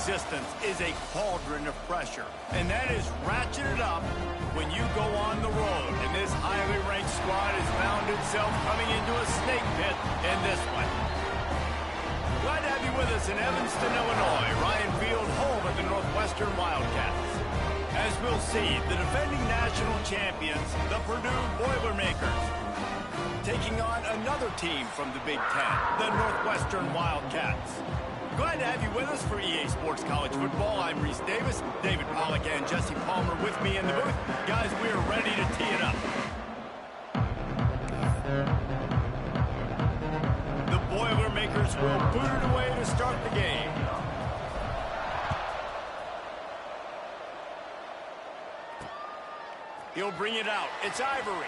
resistance is a cauldron of pressure, and that is ratcheted up when you go on the road. And this highly ranked squad has found itself coming into a snake pit in this one. Glad to have you with us in Evanston, Illinois. Ryan Field, home of the Northwestern Wildcats. As we'll see, the defending national champions, the Purdue Boilermakers, taking on another team from the Big Ten, the Northwestern Wildcats. Glad to have you with us for EA Sports College Football. I'm Reese Davis, David Pollack, and Jesse Palmer with me in the booth. Guys, we are ready to tee it up. The Boilermakers will boot it away to start the game. He'll bring it out. It's Ivory.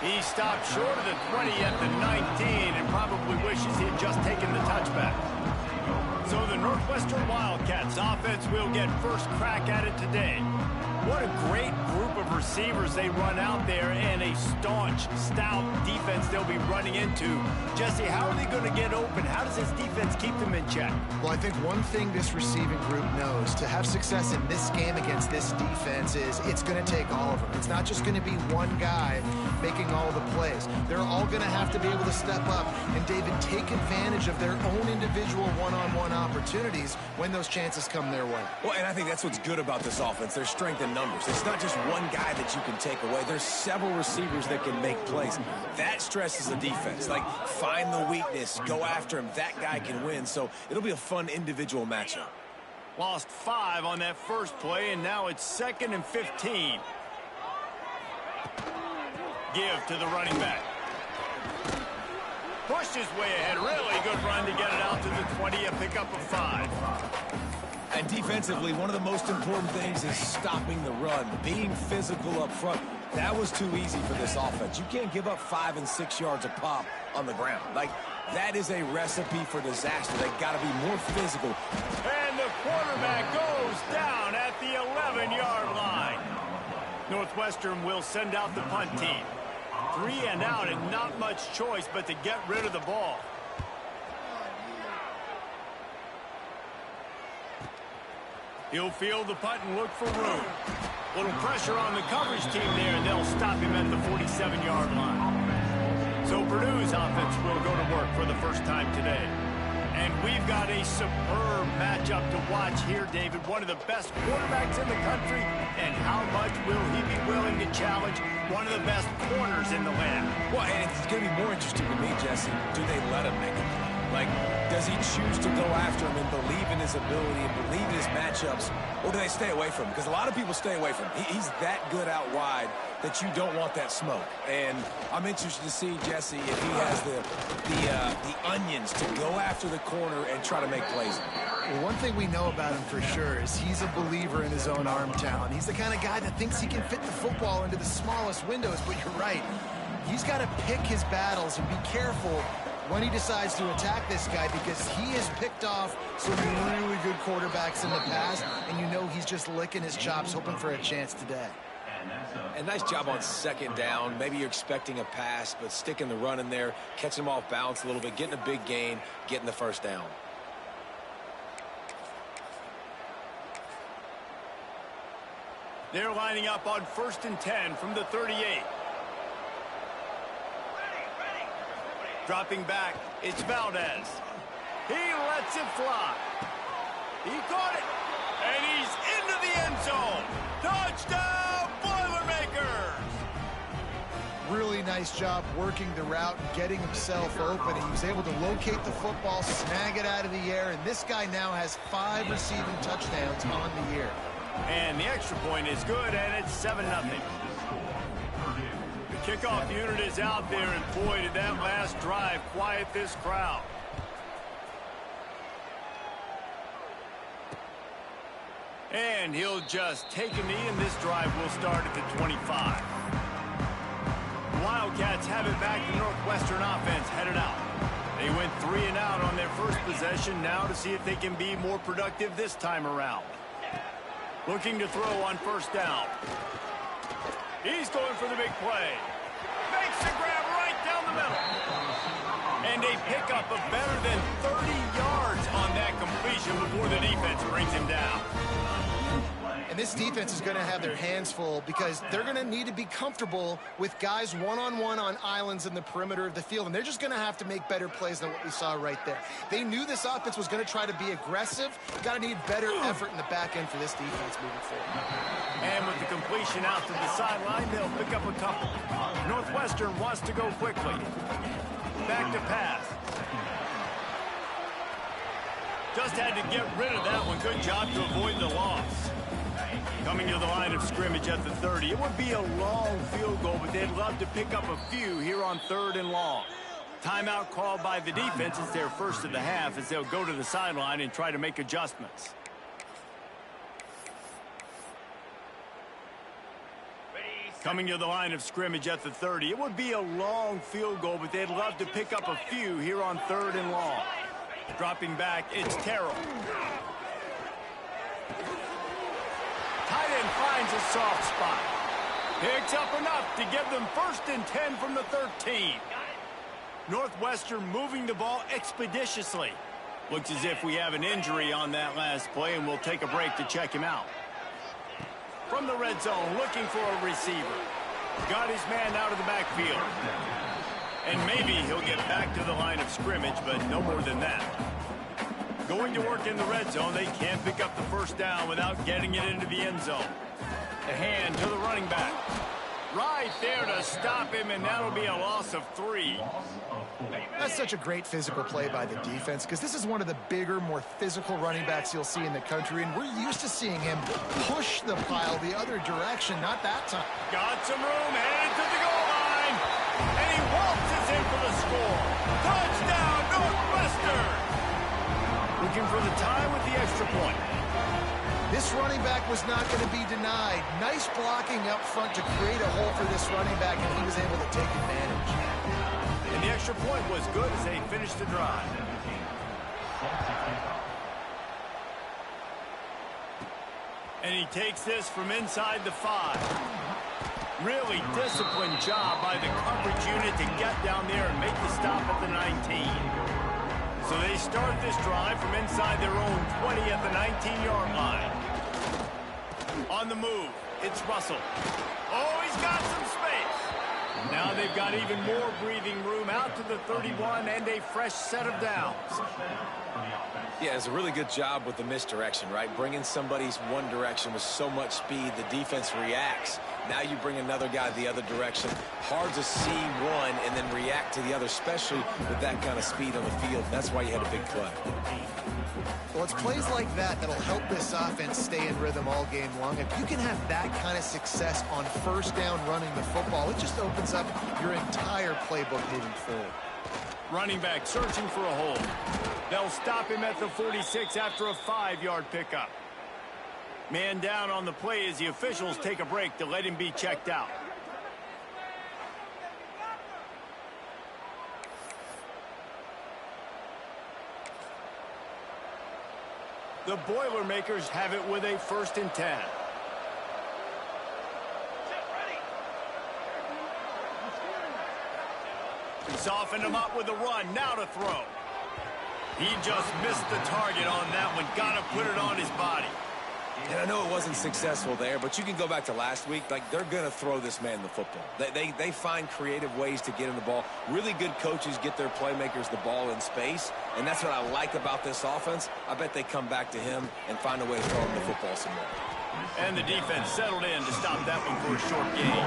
He stopped short of the 20 at the 19 and probably wishes he had just taken the touchback. So the Northwestern Wildcats offense will get first crack at it today. What a great group of receivers they run out there, and a staunch, stout defense they'll be running into. Jesse, how are they going to get open? How does this defense keep them in check? Well, I think one thing this receiving group knows to have success in this game against this defense is it's going to take all of them. It's not just going to be one guy making all the plays. They're all going to have to be able to step up and, David, take advantage of their own individual one-on-one opportunities when those chances come their way. Well, and I think that's what's good about this offense. Their strength in numbers. It's not just one guy that you can take away. There's several receivers that can make plays. That stresses the defense. Like, find the weakness, go after him. That guy can win. So it'll be a fun individual matchup. Lost 5 on that first play, and now it's 2nd and 15. Give to the running back. Pushed his way ahead. Really good run to get it out to the 20, a pickup of 5. And defensively, one of the most important things is stopping the run, being physical up front. That was too easy for this offense. You can't give up 5 and 6 yards a pop on the ground. Like, that is a recipe for disaster. They've got to be more physical. And the quarterback goes down at the 11-yard line. Northwestern will send out the punt team. 3 and out, and not much choice but to get rid of the ball. He'll field the punt and look for room. Little pressure on the coverage team there, and they'll stop him at the 47-yard line. So Purdue's offense will go to work for the first time today. And we've got a superb matchup to watch here, David. One of the best quarterbacks in the country, and how much will he be willing to challenge one of the best corners in the land? Well, and it's going to be more interesting to me, Jesse. Do they let him make it? Like, does he choose to go after him and believe in his ability and believe in his matchups, or do they stay away from him? Because a lot of people stay away from him. He's that good out wide that you don't want that smoke. And I'm interested to see, Jesse, if he has the onions to go after the corner and try to make plays. Well, one thing we know about him for sure is he's a believer in his own arm talent. He's the kind of guy that thinks he can fit the football into the smallest windows, but you're right. He's got to pick his battles and be careful when he decides to attack this guy, because he has picked off some really good quarterbacks in the past, and you know he's just licking his chops, hoping for a chance today. And nice job on 2nd down. Maybe you're expecting a pass, but sticking the run in there, catching him off balance a little bit, getting a big gain, getting the first down. They're lining up on 1st and 10 from the 38. Dropping back, it's Valdez. He lets it fly. He caught it, and he's into the end zone. Touchdown, Boilermakers! Really nice job working the route and getting himself open. He was able to locate the football, snag it out of the air, and this guy now has 5 receiving touchdowns on the year. And the extra point is good, and it's 7-0. Kickoff unit is out there, and boy, did that last drive quiet this crowd. And he'll just take a knee, and this drive will start at the 25. Wildcats have it back. The Northwestern offense headed out. They went 3 and out on their first possession, now to see if they can be more productive this time around. Looking to throw on 1st down. He's going for the big play. Makes the grab right down the middle. And a pickup of better than 30 yards on that completion before the And this defense is going to have their hands full because they're going to need to be comfortable with guys one-on-one on islands in the perimeter of the field, and they're just going to have to make better plays than what we saw right there. They knew this offense was going to try to be aggressive. Got to need better effort in the back end for this defense moving forward. And with the completion out to the sideline, they'll pick up a couple. Northwestern wants to go quickly. Back to pass. Just had to get rid of that one. Good job to avoid the loss. Coming to the line of scrimmage at the 30. It would be a long field goal, but they'd love to pick up a few here on 3rd and long. Timeout called by the defense. It's their first of the half as they'll go to the sideline and try to make adjustments. Coming to the line of scrimmage at the 30. It would be a long field goal, but they'd love to pick up a few here on 3rd and long. Dropping back, it's Terrell. Tight end finds a soft spot. Picks up enough to give them 1st and 10 from the 13. Northwestern moving the ball expeditiously. Looks as if we have an injury on that last play, and we'll take a break to check him out. From the red zone, looking for a receiver. Got his man out of the backfield. And maybe he'll get back to the line of scrimmage, but no more than that. Going to work in the red zone, they can't pick up the 1st down without getting it into the end zone. The hand to the running back. Right there to stop him, and that'll be a loss of 3. That's such a great physical play by the defense because this is one of the bigger, more physical running backs you'll see in the country, and we're used to seeing him push the pile the other direction, not that time. Got some room, headed to the goal line, and he waltzes in for the score. Touchdown, Northwestern! Looking for the tie with the extra point. This running back was not going to be denied. Nice blocking up front to create a hole for this running back, and he was able to take advantage. And the extra point was good as they finished the drive. And he takes this from inside the 5. Really disciplined job by the coverage unit to get down there and make the stop at the 19. So they start this drive from inside their own 20 at the 19-yard line. On the move, it's Russell. Oh, he's got some space. Now they've got even more breathing room out to the 31 and a fresh set of downs. Yeah, it's a really good job with the misdirection, right? Bringing somebody's one direction with so much speed, the defense reacts. Now you bring another guy the other direction. Hard to see one and then react to the other, especially with that kind of speed on the field. That's why you had a big play. Well, it's plays like that that'll help this offense stay in rhythm all game long. If you can have that kind of success on 1st down running the football, it just opens up your entire playbook moving forward. Running back searching for a hole. They'll stop him at the 46 after a 5-yard pickup. Man down on the play as the officials take a break to let him be checked out. The Boilermakers have it with a 1st and 10. Softened him up with a run. Now to throw. He just missed the target on that one. Got to put it on his body. And I know it wasn't successful there, but you can go back to last week. Like, they're going to throw this man the football. They find creative ways to get him the ball. Really good coaches get their playmakers the ball in space, and that's what I like about this offense. I bet they come back to him and find a way to throw him the football some more. And the defense settled in to stop that one for a short gain.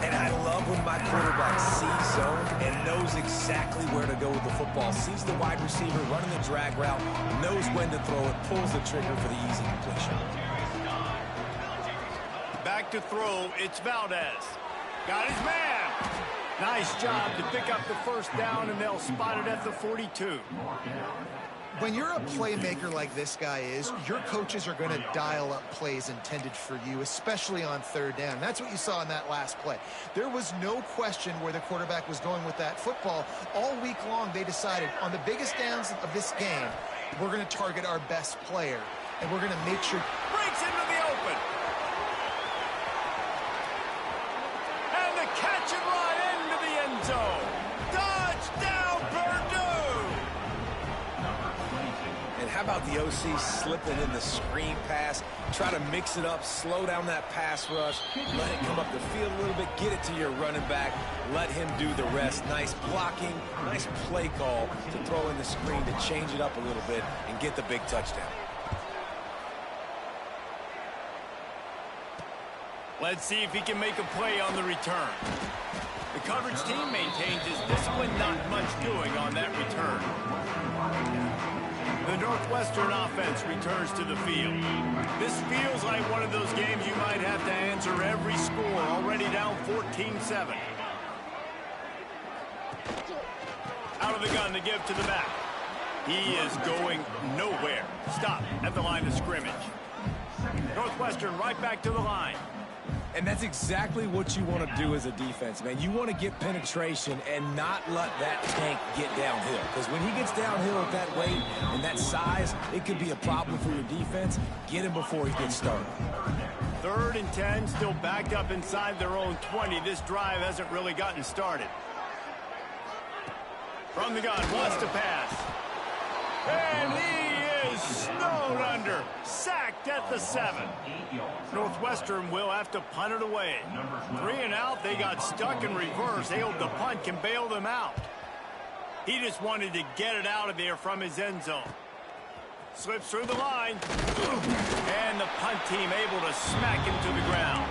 And I love when my quarterback sees zone and knows exactly where to go with the football. Sees the wide receiver running the drag route, knows when to throw it, pulls the trigger for the easy completion. Back to throw, it's Valdez. Got his man. Nice job to pick up the 1st down, and they'll spot it at the 42. When you're a playmaker like this guy is, your coaches are going to dial up plays intended for you, especially on 3rd down. That's what you saw in that last play. There was no question where the quarterback was going with that football. All week long, they decided on the biggest downs of this game, we're going to target our best player, and we're going to make sure. Breaks into the open. And the catch and run into the end zone. Touchdown, Purdue! how about the OC slipping in the screen pass? Try to mix it up, slow down that pass rush, let it come up the field a little bit, get it to your running back, let him do the rest. Nice blocking, nice play call to throw in the screen to change it up a little bit and get the big touchdown. Let's see if he can make a play on the return. The coverage team maintains his discipline, not much doing on that return. The Northwestern offense returns to the field. This feels like one of those games you might have to answer every score, already down 14-7. Out of the gun to give to the back. He is going nowhere. Stop at the line of scrimmage. Northwestern right back to the line. And that's exactly what you want to do as a defense, man. You want to get penetration and not let that tank get downhill. Because when he gets downhill at that weight and that size, it could be a problem for your defense. Get him before he gets started. 3rd and 10, still backed up inside their own 20. This drive hasn't really gotten started. From the gun, wants to pass. And he is snowed under. Sacked at the 7. Northwestern will have to punt it away. 3 and out, they got stuck in reverse. They hope the punt can bail them out. He just wanted to get it out of there from his end zone. Slips through the line. And the punt team able to smack him to the ground.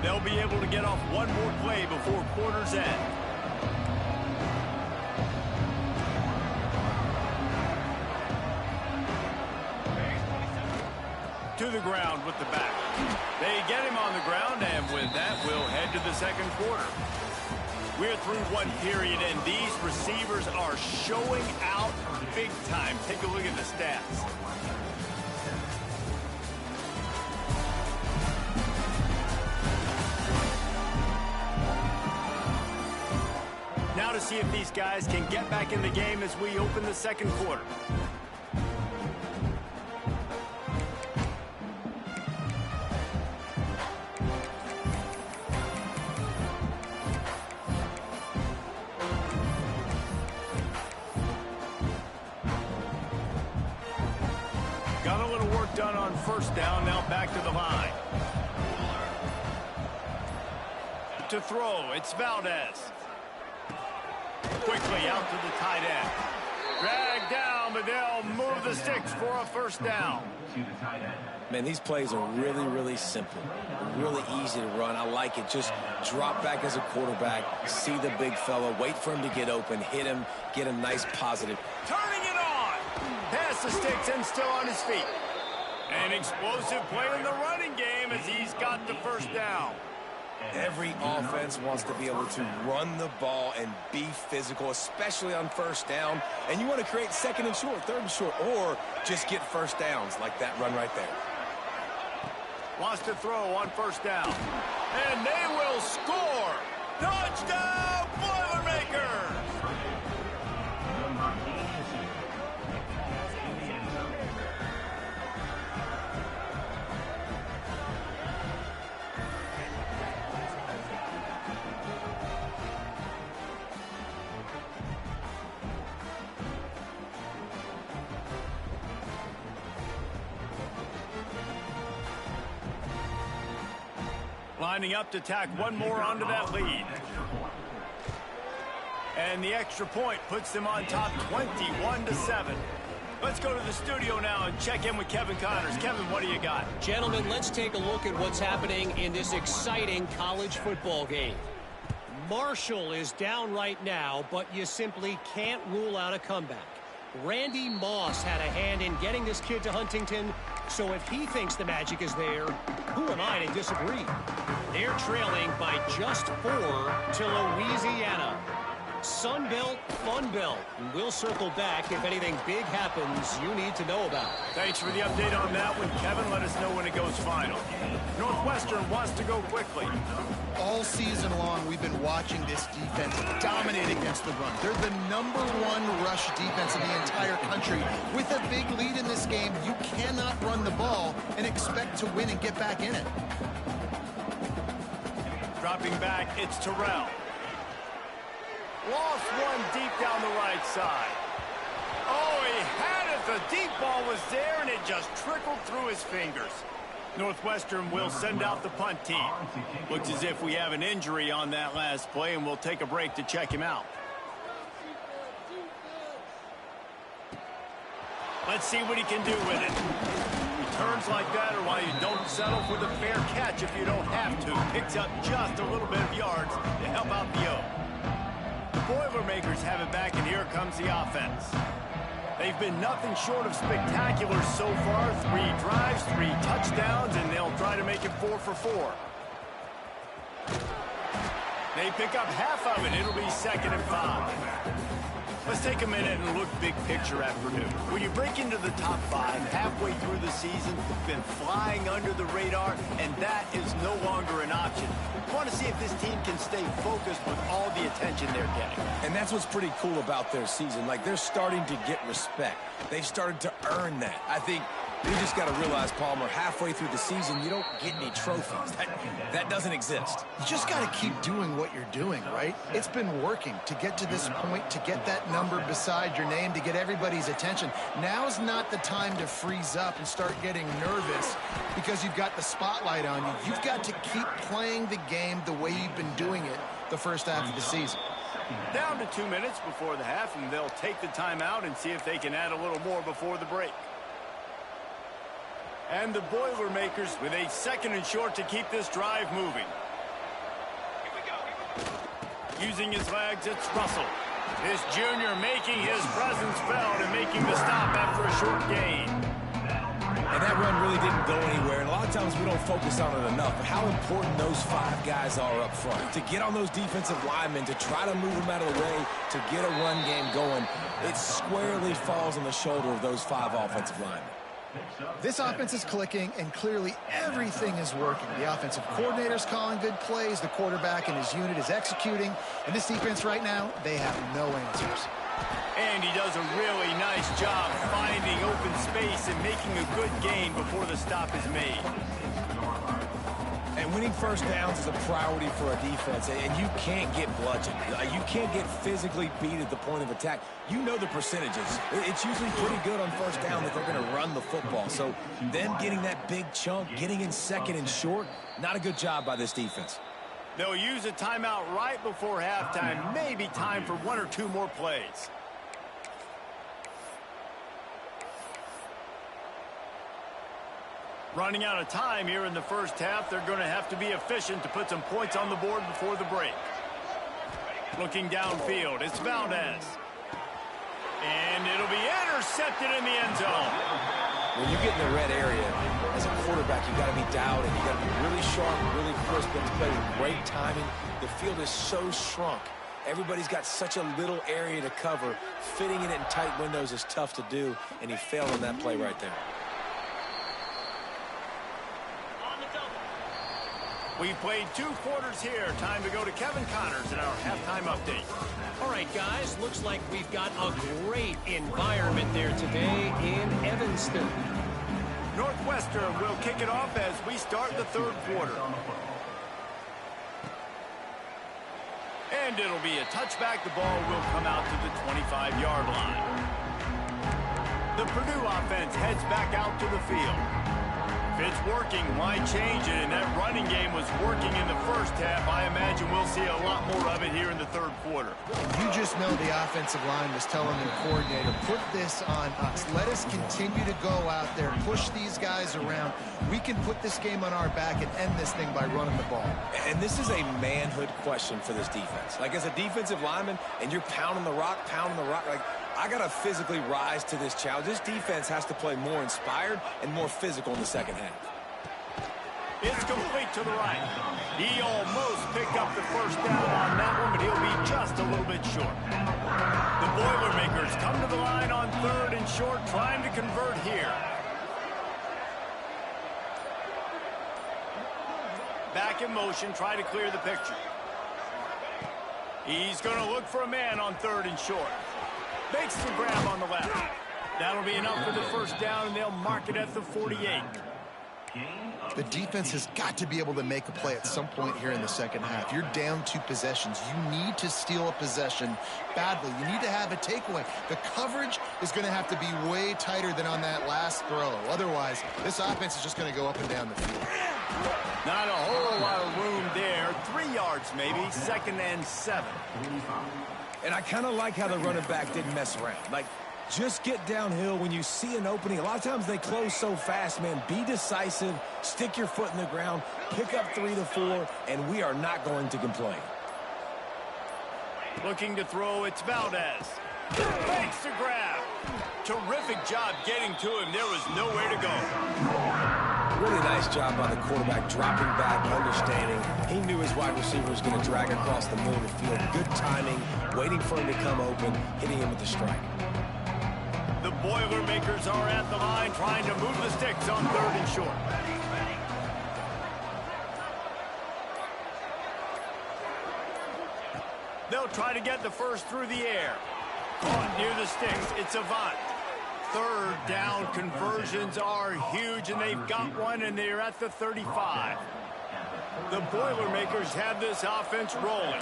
They'll be able to get off one more play before quarter's end. To the ground with the back. They get him on the ground, and with that, we'll head to the second quarter. We're through one period, and these receivers are showing out big time. Take a look at the stats. Now to see if these guys can get back in the game as we open the second quarter. Got a little work done on first down, now back to the line. To throw, it's Valdez. Quickly out to the tight end. Dragged down, but they'll move the sticks for a first down. Man, these plays are really, really simple. Really easy to run. I like it. Just drop back as a quarterback, see the big fella, wait for him to get open, hit him, get a nice positive. Turning it on. Pass the sticks and still on his feet. An explosive play in the running game as he's got the first down. Every offense wants to be able to run the ball and be physical, especially on first down. And you want to create 2nd and short, 3rd and short, or just get first downs like that run right there. Wants to throw on first down. And they will score. Touchdown, Boilermakers! Lining up to tack one more onto that lead. And the extra point puts them on top 21-7. Let's go to the studio now and check in with Kevin Connors. Kevin, what do you got? Gentlemen, let's take a look at what's happening in this exciting college football game. Marshall is down right now, but you simply can't rule out a comeback. Randy Moss had a hand in getting this kid to Huntington, so if he thinks the magic is there, who am I to disagree? They're trailing by just 4 to Louisiana. Sun Belt, Fun Belt. We'll circle back if anything big happens you need to know about. Thanks for the update on that one, Kevin. Let us know when it goes final. Northwestern wants to go quickly. All season long, we've been watching this defense dominate against the run. They're the #1 rush defense in the entire country. With a big lead in this game, you cannot run the ball and expect to win and get back in it. Dropping back, it's Terrell. Lost one deep down the right side. Oh, he had it. The deep ball was there, and it just trickled through his fingers. Northwestern will send out the punt team. Looks as if we have an injury on that last play, and we'll take a break to check him out. Let's see what he can do with it. Turns like that are why you don't settle for the fair catch if you don't have to. Picks up just a little bit of yards to help out the O. The Boilermakers have it back, and here comes the offense. They've been nothing short of spectacular so far. 3 drives, 3 touchdowns, and they'll try to make it 4 for 4. They pick up half of it. It'll be 2nd and 5. Let's take a minute and look big picture at Purdue. When you break into the top 5 halfway through the season, been flying under the radar, and that is no longer an option. You want to see if this team can stay focused with all the attention they're getting. And that's what's pretty cool about their season. Like, they're starting to get respect. They've started to earn that. I think you just got to realize, Palmer, halfway through the season, you don't get any trophies. That doesn't exist. You just got to keep doing what you're doing, right? It's been working to get to this point, to get that number beside your name, to get everybody's attention. Now's not the time to freeze up and start getting nervous because you've got the spotlight on you. You've got to keep playing the game the way you've been doing it the first half of the season. Down to 2 minutes before the half, and they'll take the timeout and see if they can add a little more before the break. And the Boilermakers with a 2nd and short to keep this drive moving. Here we go. Using his legs, it's Russell. This junior making his presence felt and making the stop after a short gain. And that run really didn't go anywhere, and a lot of times we don't focus on it enough, but how important those 5 guys are up front. To get on those defensive linemen, to try to move them out of the way, to get a run game going, it squarely falls on the shoulder of those 5 offensive linemen. This offense is clicking, and clearly everything is working. The offensive coordinator's calling good plays. The quarterback and his unit is executing. And this defense right now, they have no answers. And he does a really nice job finding open space and making a good gain before the stop is made. And winning first downs is a priority for a defense, and you can't get bludgeoned. You can't get physically beat at the point of attack. You know the percentages. It's usually pretty good on first down that they're going to run the football. So them getting that big chunk, getting in 2nd and short, not a good job by this defense. They'll use a timeout right before halftime. Maybe time for 1 or 2 more plays. Running out of time here in the first half. They're going to have to be efficient to put some points on the board before the break. Looking downfield, it's Valdez. And it'll be intercepted in the end zone. When you get in the red area, as a quarterback, you got to be dialed in. You got to be really sharp, really crisp, and to play with great timing. The field is so shrunk. Everybody's got such a little area to cover. Fitting it in tight windows is tough to do, and he failed on that play right there. We've played 2 quarters here. Time to go to Kevin Connors in our halftime update. All right, guys, looks like we've got a great environment there today in Evanston. Northwestern will kick it off as we start the 3rd quarter. And it'll be a touchback. The ball will come out to the 25-yard line. The Purdue offense heads back out to the field. If it's working, why change it? And that running game was working in the first half. I imagine we'll see a lot more of it here in the 3rd quarter. You just know the offensive line was telling the coordinator, put this on us. Let us continue to go out there, push these guys around. We can put this game on our back and end this thing by running the ball. And this is a manhood question for this defense. Like, as a defensive lineman, and you're pounding the rock, like, I got to physically rise to this challenge. This defense has to play more inspired and more physical in the second half. It's complete to the right. He almost picked up the first down on that one, but he'll be just a little bit short. The Boilermakers come to the line on 3rd and short, trying to convert here. Back in motion, try to clear the picture. He's going to look for a man on 3rd and short. Makes the grab on the left. That'll be enough for the first down, and they'll mark it at the 48. The defense has got to be able to make a play at some point here in the second half. You're down 2 possessions. You need to steal a possession badly. You need to have a takeaway. The coverage is going to have to be way tighter than on that last throw. Otherwise, this offense is just going to go up and down the field. Not a whole lot of room there. 3 yards maybe, 2nd and 7. And I kind of like how the running back didn't mess around. Like, just get downhill when you see an opening. A lot of times they close so fast, man. Be decisive, stick your foot in the ground, pick up 3 to 4, and we are not going to complain. Looking to throw, it's Valdez. Makes the grab. Terrific job getting to him. There was nowhere to go. Really nice job by the quarterback, dropping back, understanding. He knew his wide receiver was going to drag across the middle of the field. Good timing, waiting for him to come open, hitting him with the strike. The Boilermakers are at the line trying to move the sticks on 3rd and short. They'll try to get the first through the air. Caught near the sticks. It's Avant. 3rd down conversions are huge, and they've got one, and they're at the 35. The Boilermakers have this offense rolling.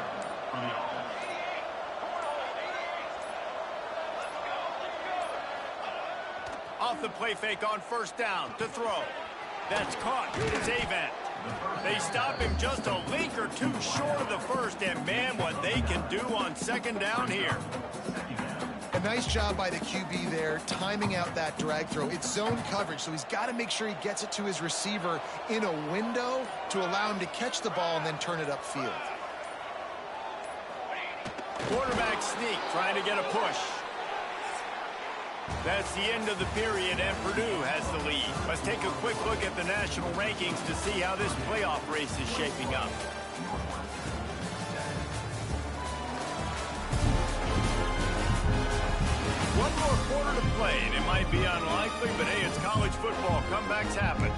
Off the play fake on 1st down to throw. That's caught. It's Avant. They stop him just a link or 2 short of the first, and man, what they can do on 2nd down here. A nice job by the QB there, timing out that drag throw. It's zone coverage, so he's got to make sure he gets it to his receiver in a window to allow him to catch the ball and then turn it upfield. Quarterback sneak, trying to get a push. That's the end of the period, and Purdue has the lead. Let's take a quick look at the national rankings to see how this playoff race is shaping up. One more quarter to play, and it might be unlikely, but hey, it's college football. Comebacks happen.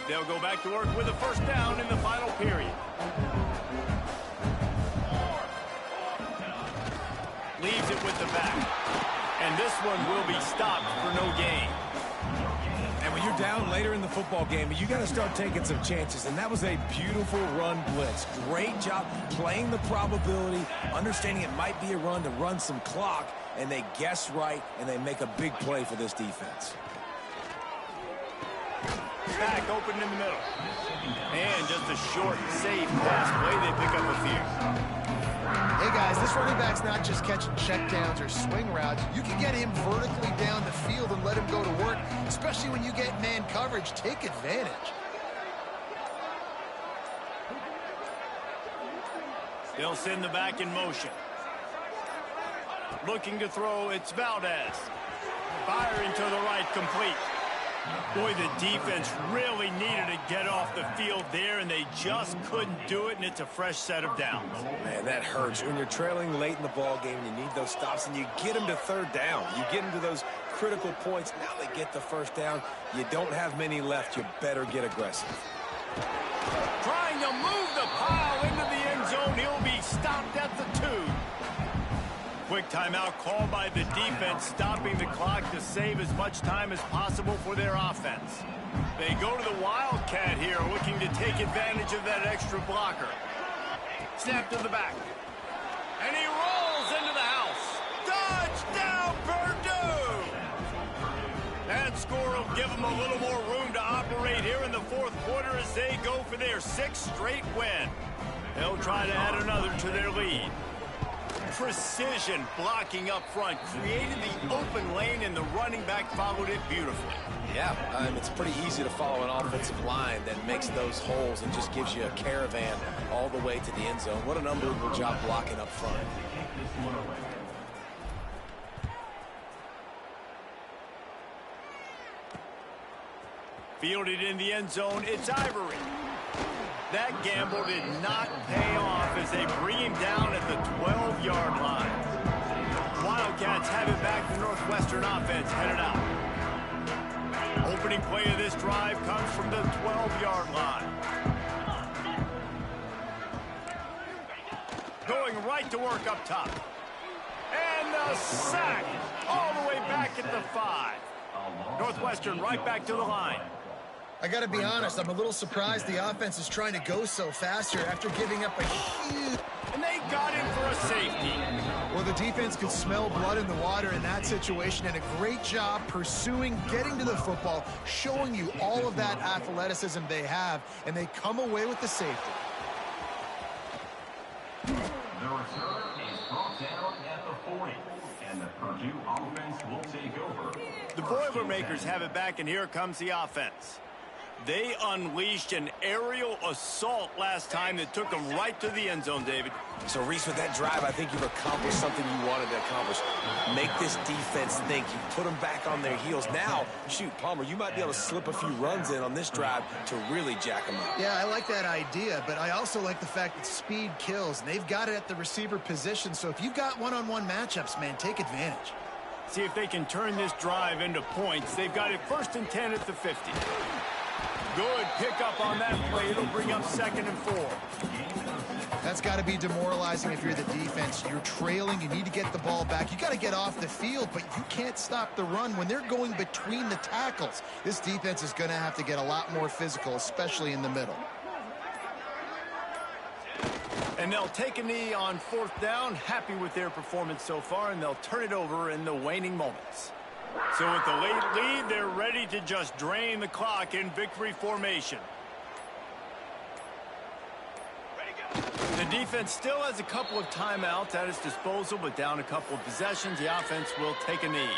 They'll go back to work with a 1st down in the final period. Leaves it with the back. And this one will be stopped for no gain. And when you're down later in the football game, you got to start taking some chances. And that was a beautiful run blitz. Great job playing the probability, understanding it might be a run to run some clock, and they guess right, and they make a big play for this defense. Back open in the middle. And just a short, safe pass play. They pick up a few. Hey, guys, this running back's not just catching checkdowns or swing routes. You can get him vertically down the field and let him go to work, especially when you get man coverage. Take advantage. They'll send the back in motion. Looking to throw, it's Valdez. Firing to the right, complete. Boy, the defense really needed to get off the field there, and they just couldn't do it, and it's a fresh set of downs. Man, that hurts. When you're trailing late in the ball game, you need those stops, and you get them to 3rd down. You get them to those critical points. Now they get the 1st down. You don't have many left. You better get aggressive. Trying to move the pile into the end zone. He'll be stopped at the 2. Quick timeout called by the defense, stopping the clock to save as much time as possible for their offense. They go to the Wildcat here, looking to take advantage of that extra blocker. Snap to the back. And he rolls into the house. Touchdown, Purdue! That score will give them a little more room to operate here in the 4th quarter as they go for their 6th straight win. They'll try to add another to their lead. Precision blocking up front, created the open lane, and the running back followed it beautifully. Yeah, it's pretty easy to follow an offensive line that makes those holes and just gives you a caravan all the way to the end zone. What an unbelievable job blocking up front. Fielded in the end zone, it's Ivory. That gamble did not pay off as they bring him down at the 12-yard line. Wildcats have it back. The Northwestern offense headed out. Opening play of this drive comes from the 12-yard line. Going right to work up top. And the sack all the way back at the 5. Northwestern right back to the line. I got to be honest, I'm a little surprised the offense is trying to go so fast here after giving up a huge... And they got in for a safety. Well, the defense could smell blood in the water in that situation, and a great job pursuing, getting to the football, showing you all of that athleticism they have, and they come away with the safety. The return is brought down at the 40, and the Purdue offense will take over. The Boilermakers have it back, and here comes the offense. They unleashed an aerial assault last time that took them right to the end zone, David. So, Reese, with that drive, I think you've accomplished something you wanted to accomplish. Make this defense think. You put them back on their heels. Now, shoot, Palmer, you might be able to slip a few runs in on this drive to really jack them up. Yeah, I like that idea, but I also like the fact that speed kills. They've got it at the receiver position, so if you've got one-on-one matchups, man, take advantage. See if they can turn this drive into points. They've got it 1st and 10 at the 50. Good pickup on that play. It'll bring up 2nd and 4. That's got to be demoralizing if you're the defense. You're trailing. You need to get the ball back. You got to get off the field, but you can't stop the run when they're going between the tackles. This defense is going to have to get a lot more physical, especially in the middle. And they'll take a knee on 4th down. Happy with their performance so far, and they'll turn it over in the waning moments. So with the late lead, they're ready to just drain the clock in victory formation. The defense still has a couple of timeouts at its disposal, but down a couple of possessions, the offense will take a knee.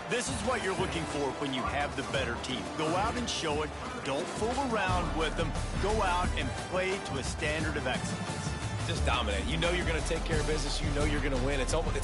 This is what you're looking for when you have the better team. Go out and show it. Don't fool around with them. Go out and play to a standard of excellence. Just dominate. You know you're going to take care of business. You know you're going to win. It's like